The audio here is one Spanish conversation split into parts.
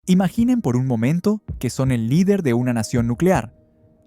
Imaginen por un momento que son el líder de una nación nuclear.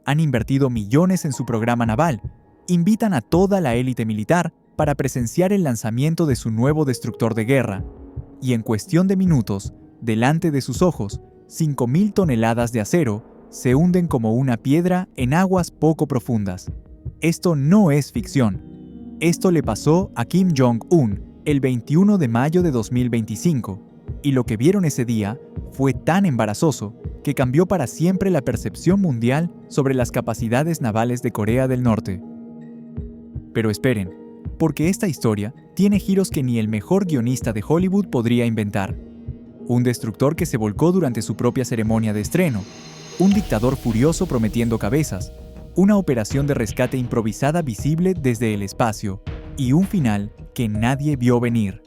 Han invertido millones en su programa naval, invitan a toda la élite militar para presenciar el lanzamiento de su nuevo destructor de guerra, y en cuestión de minutos, delante de sus ojos, 5.000 toneladas de acero se hunden como una piedra en aguas poco profundas. Esto no es ficción. Esto le pasó a Kim Jong-un el 21 de mayo de 2025, y lo que vieron ese día fue tan embarazoso que cambió para siempre la percepción mundial sobre las capacidades navales de Corea del Norte. Pero esperen, porque esta historia tiene giros que ni el mejor guionista de Hollywood podría inventar. Un destructor que se volcó durante su propia ceremonia de estreno, un dictador furioso prometiendo cabezas, una operación de rescate improvisada visible desde el espacio, y un final que nadie vio venir.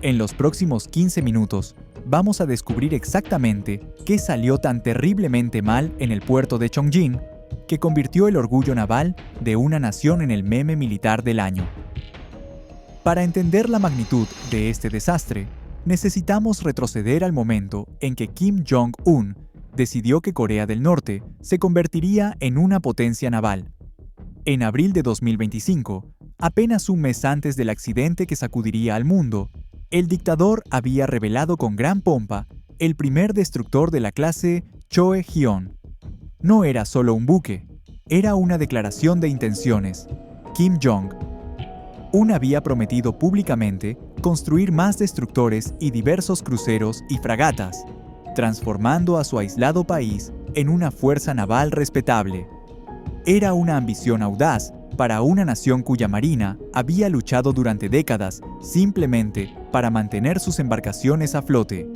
En los próximos 15 minutos, vamos a descubrir exactamente qué salió tan terriblemente mal en el puerto de Chongjin, que convirtió el orgullo naval de una nación en el meme militar del año. Para entender la magnitud de este desastre, necesitamos retroceder al momento en que Kim Jong-un decidió que Corea del Norte se convertiría en una potencia naval. En abril de 2025, apenas un mes antes del accidente que sacudiría al mundo, el dictador había revelado con gran pompa el primer destructor de la clase Choe-Hyun. No era solo un buque, era una declaración de intenciones. Kim Jong-un había prometido públicamente construir más destructores y diversos cruceros y fragatas, transformando a su aislado país en una fuerza naval respetable. Era una ambición audaz para una nación cuya marina había luchado durante décadas simplemente para mantener sus embarcaciones a flote.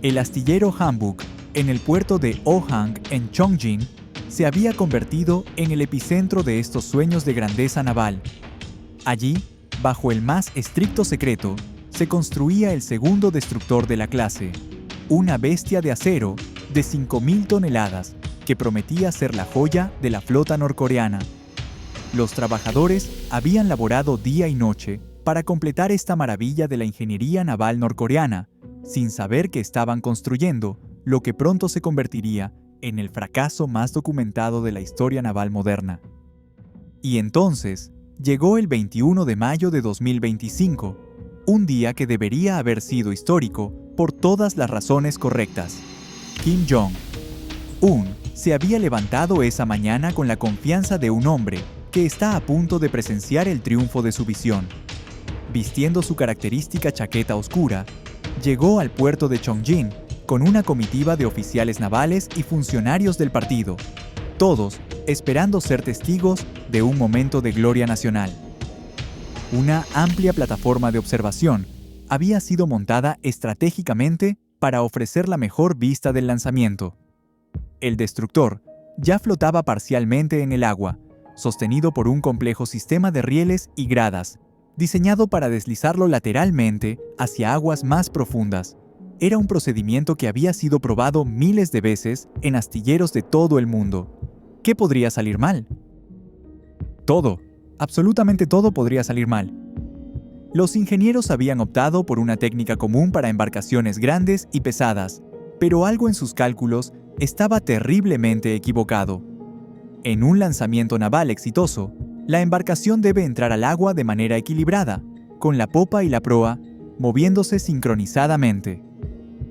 El astillero Hanbuk, en el puerto de Ohang en Chongjin, se había convertido en el epicentro de estos sueños de grandeza naval. Allí, bajo el más estricto secreto, se construía el segundo destructor de la clase, una bestia de acero de 5.000 toneladas que prometía ser la joya de la flota norcoreana. Los trabajadores habían laborado día y noche para completar esta maravilla de la ingeniería naval norcoreana, sin saber que estaban construyendo lo que pronto se convertiría en el fracaso más documentado de la historia naval moderna. Y entonces, llegó el 21 de mayo de 2025, un día que debería haber sido histórico por todas las razones correctas. Kim Jong-un se había levantado esa mañana con la confianza de un hombre que está a punto de presenciar el triunfo de su visión. Vistiendo su característica chaqueta oscura, llegó al puerto de Chongjin con una comitiva de oficiales navales y funcionarios del partido, todos esperando ser testigos de un momento de gloria nacional. Una amplia plataforma de observación había sido montada estratégicamente para ofrecer la mejor vista del lanzamiento. El destructor ya flotaba parcialmente en el agua, sostenido por un complejo sistema de rieles y gradas, diseñado para deslizarlo lateralmente hacia aguas más profundas. Era un procedimiento que había sido probado miles de veces en astilleros de todo el mundo. ¿Qué podría salir mal? Todo, absolutamente todo podría salir mal. Los ingenieros habían optado por una técnica común para embarcaciones grandes y pesadas, pero algo en sus cálculos estaba terriblemente equivocado. En un lanzamiento naval exitoso, la embarcación debe entrar al agua de manera equilibrada, con la popa y la proa moviéndose sincronizadamente.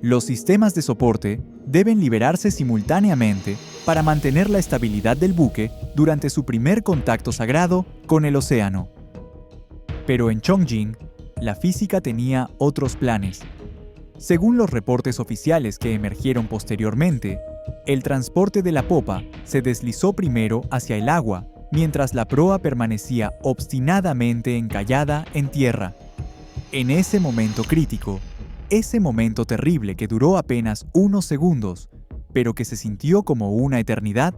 Los sistemas de soporte deben liberarse simultáneamente para mantener la estabilidad del buque durante su primer contacto sagrado con el océano. Pero en Chongjin, la física tenía otros planes. Según los reportes oficiales que emergieron posteriormente, el transporte de la popa se deslizó primero hacia el agua, mientras la proa permanecía obstinadamente encallada en tierra. En ese momento crítico, ese momento terrible que duró apenas unos segundos, pero que se sintió como una eternidad,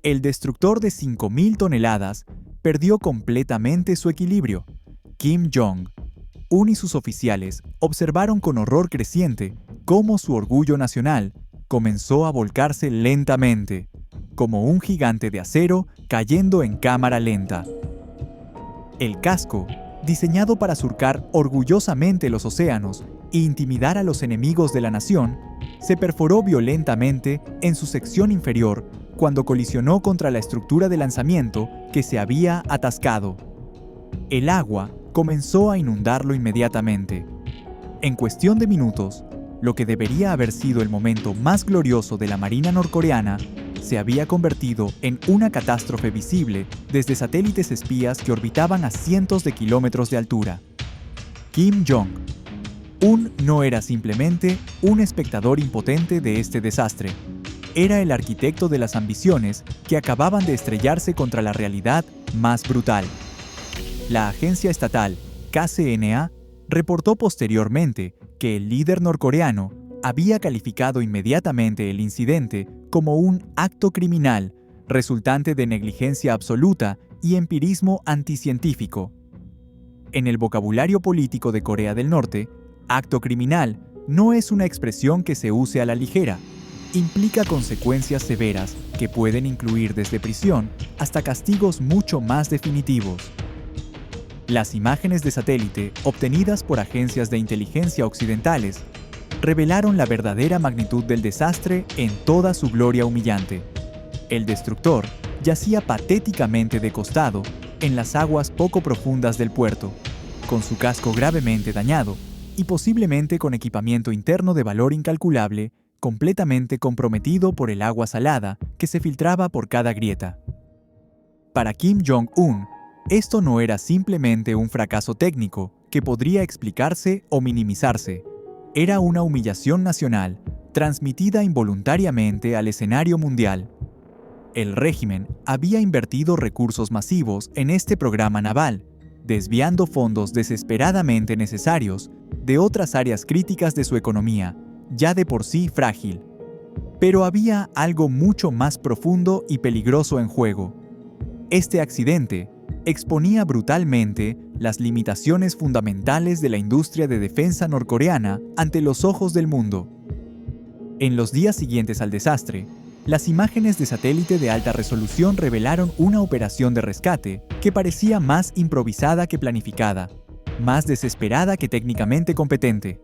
el destructor de 5.000 toneladas perdió completamente su equilibrio. Kim Jong-un y sus oficiales observaron con horror creciente cómo su orgullo nacional comenzó a volcarse lentamente, como un gigante de acero cayendo en cámara lenta. El casco, diseñado para surcar orgullosamente los océanos e intimidar a los enemigos de la nación, se perforó violentamente en su sección inferior cuando colisionó contra la estructura de lanzamiento que se había atascado. El agua comenzó a inundarlo inmediatamente. En cuestión de minutos, lo que debería haber sido el momento más glorioso de la Marina norcoreana se había convertido en una catástrofe visible desde satélites espías que orbitaban a cientos de kilómetros de altura. Kim Jong-un no era simplemente un espectador impotente de este desastre. Era el arquitecto de las ambiciones que acababan de estrellarse contra la realidad más brutal. La agencia estatal KCNA reportó posteriormente que el líder norcoreano había calificado inmediatamente el incidente como un acto criminal resultante de negligencia absoluta y empirismo anticientífico. En el vocabulario político de Corea del Norte, acto criminal no es una expresión que se use a la ligera. Implica consecuencias severas que pueden incluir desde prisión hasta castigos mucho más definitivos. Las imágenes de satélite obtenidas por agencias de inteligencia occidentales revelaron la verdadera magnitud del desastre en toda su gloria humillante. El destructor yacía patéticamente de costado en las aguas poco profundas del puerto, con su casco gravemente dañado y posiblemente con equipamiento interno de valor incalculable, completamente comprometido por el agua salada que se filtraba por cada grieta. Para Kim Jong-un, esto no era simplemente un fracaso técnico que podría explicarse o minimizarse. Era una humillación nacional, transmitida involuntariamente al escenario mundial. El régimen había invertido recursos masivos en este programa naval, desviando fondos desesperadamente necesarios de otras áreas críticas de su economía, ya de por sí frágil. Pero había algo mucho más profundo y peligroso en juego. Este accidente exponía brutalmente las limitaciones fundamentales de la industria de defensa norcoreana ante los ojos del mundo. En los días siguientes al desastre, las imágenes de satélite de alta resolución revelaron una operación de rescate que parecía más improvisada que planificada, más desesperada que técnicamente competente.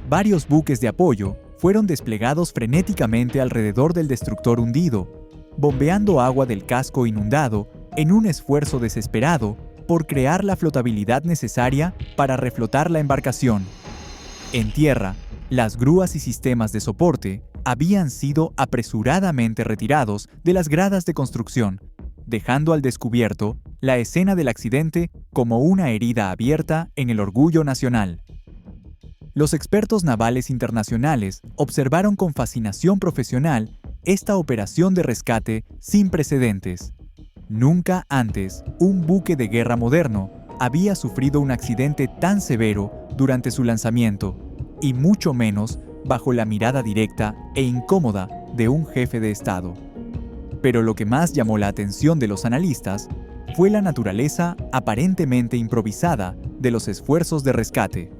Varios buques de apoyo fueron desplegados frenéticamente alrededor del destructor hundido, bombeando agua del casco inundado en un esfuerzo desesperado por crear la flotabilidad necesaria para reflotar la embarcación. En tierra, las grúas y sistemas de soporte habían sido apresuradamente retirados de las gradas de construcción, dejando al descubierto la escena del accidente como una herida abierta en el orgullo nacional. Los expertos navales internacionales observaron con fascinación profesional esta operación de rescate sin precedentes. Nunca antes un buque de guerra moderno había sufrido un accidente tan severo durante su lanzamiento, y mucho menos bajo la mirada directa e incómoda de un jefe de Estado. Pero lo que más llamó la atención de los analistas fue la naturaleza aparentemente improvisada de los esfuerzos de rescate.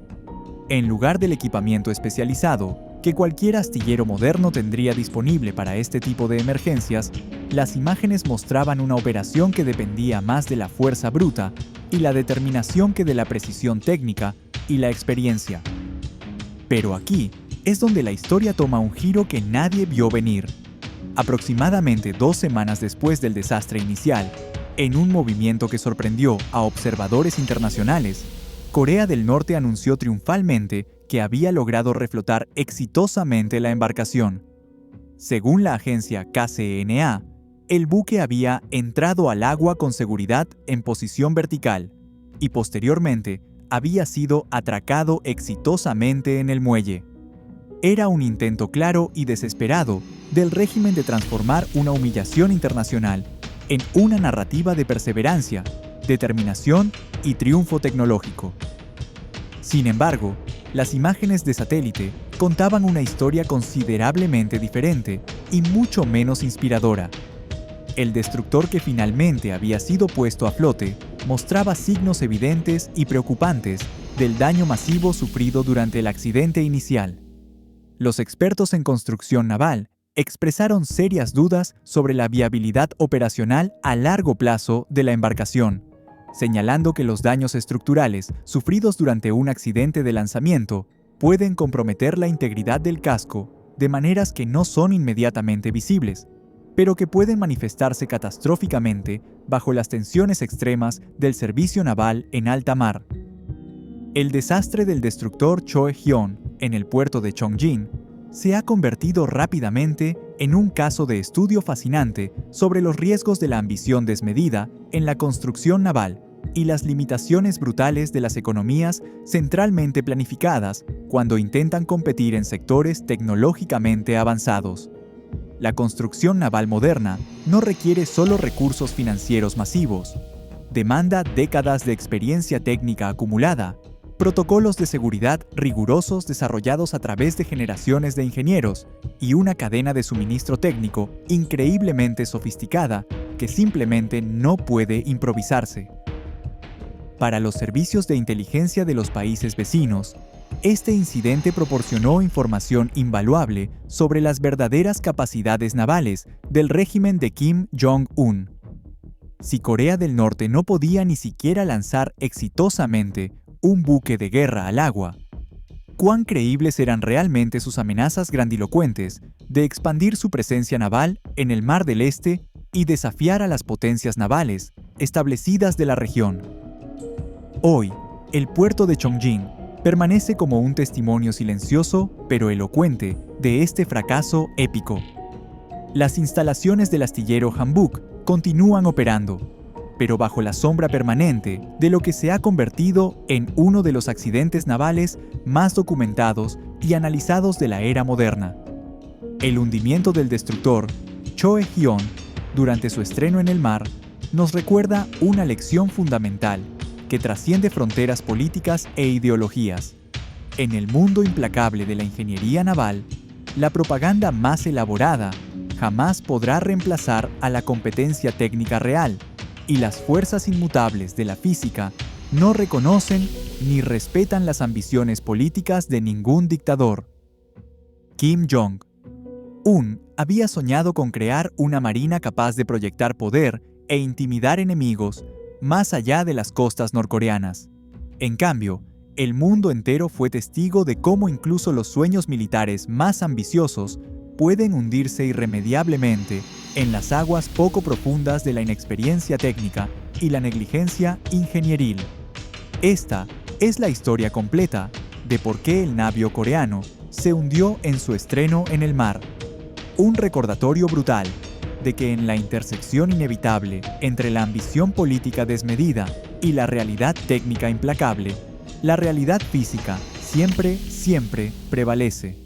En lugar del equipamiento especializado que cualquier astillero moderno tendría disponible para este tipo de emergencias, las imágenes mostraban una operación que dependía más de la fuerza bruta y la determinación que de la precisión técnica y la experiencia. Pero aquí es donde la historia toma un giro que nadie vio venir. Aproximadamente 2 semanas después del desastre inicial, en un movimiento que sorprendió a observadores internacionales, Corea del Norte anunció triunfalmente que había logrado reflotar exitosamente la embarcación. Según la agencia KCNA, el buque había entrado al agua con seguridad en posición vertical y posteriormente había sido atracado exitosamente en el muelle. Era un intento claro y desesperado del régimen de transformar una humillación internacional en una narrativa de perseverancia, determinación y triunfo tecnológico. Sin embargo, las imágenes de satélite contaban una historia considerablemente diferente y mucho menos inspiradora. El destructor que finalmente había sido puesto a flote mostraba signos evidentes y preocupantes del daño masivo sufrido durante el accidente inicial. Los expertos en construcción naval expresaron serias dudas sobre la viabilidad operacional a largo plazo de la embarcación, señalando que los daños estructurales sufridos durante un accidente de lanzamiento pueden comprometer la integridad del casco de maneras que no son inmediatamente visibles, pero que pueden manifestarse catastróficamente bajo las tensiones extremas del servicio naval en alta mar. El desastre del destructor Choe-Hyun en el puerto de Chongjin se ha convertido rápidamente en un caso de estudio fascinante sobre los riesgos de la ambición desmedida en la construcción naval y las limitaciones brutales de las economías centralmente planificadas cuando intentan competir en sectores tecnológicamente avanzados. La construcción naval moderna no requiere solo recursos financieros masivos, demanda décadas de experiencia técnica acumulada, protocolos de seguridad rigurosos desarrollados a través de generaciones de ingenieros y una cadena de suministro técnico increíblemente sofisticada que simplemente no puede improvisarse. Para los servicios de inteligencia de los países vecinos, este incidente proporcionó información invaluable sobre las verdaderas capacidades navales del régimen de Kim Jong-un. Si Corea del Norte no podía ni siquiera lanzar exitosamente un buque de guerra al agua, ¿cuán creíbles eran realmente sus amenazas grandilocuentes de expandir su presencia naval en el Mar del Este y desafiar a las potencias navales establecidas de la región? Hoy, el puerto de Chongjin permanece como un testimonio silencioso pero elocuente de este fracaso épico. Las instalaciones del astillero Hanbuk continúan operando, pero bajo la sombra permanente de lo que se ha convertido en uno de los accidentes navales más documentados y analizados de la era moderna. El hundimiento del destructor Choe-Hyun durante su estreno en el mar nos recuerda una lección fundamental que trasciende fronteras políticas e ideologías. En el mundo implacable de la ingeniería naval, la propaganda más elaborada jamás podrá reemplazar a la competencia técnica real, y las fuerzas inmutables de la física no reconocen ni respetan las ambiciones políticas de ningún dictador. Kim Jong-un había soñado con crear una marina capaz de proyectar poder e intimidar enemigos más allá de las costas norcoreanas. En cambio, el mundo entero fue testigo de cómo incluso los sueños militares más ambiciosos pueden hundirse irremediablemente en las aguas poco profundas de la inexperiencia técnica y la negligencia ingenieril. Esta es la historia completa de por qué el navío coreano se hundió en su estreno en el mar. Un recordatorio brutal de que en la intersección inevitable entre la ambición política desmedida y la realidad técnica implacable, la realidad física siempre prevalece.